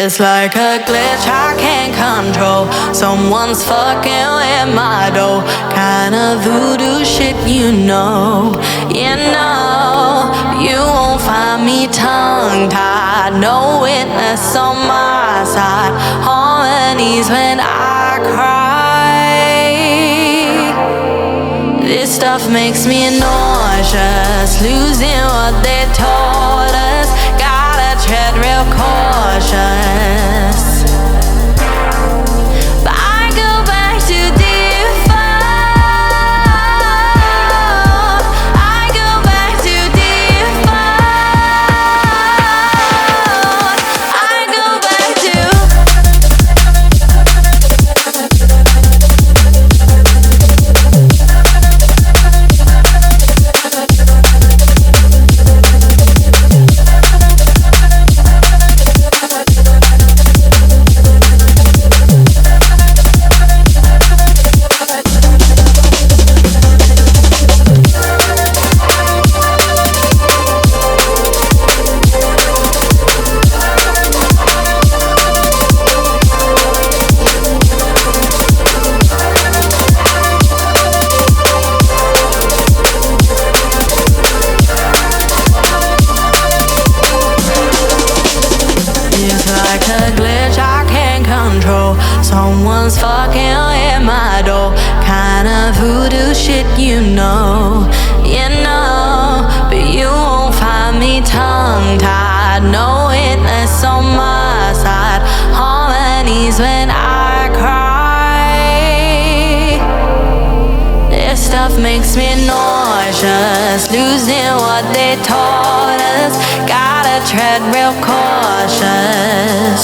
It's like a glitch I can't control. Someone's fucking with my dough. Kind of voodoo shit, you know. You know, you won't find me tongue-tied. No witness on my side. Harmonies when I cry. This stuff makes me nauseous. Losing what they taught us. Gotta tread real cautious. But I go back to default. I go back to default. I go back to someone's fucking with my door. Kind of voodoo shit, you know. You know, but you won't find me tongue-tied. No witness on my side. Harmonies when I cry. This stuff makes me nauseous. Losing what they taught us. Gotta tread real cautious.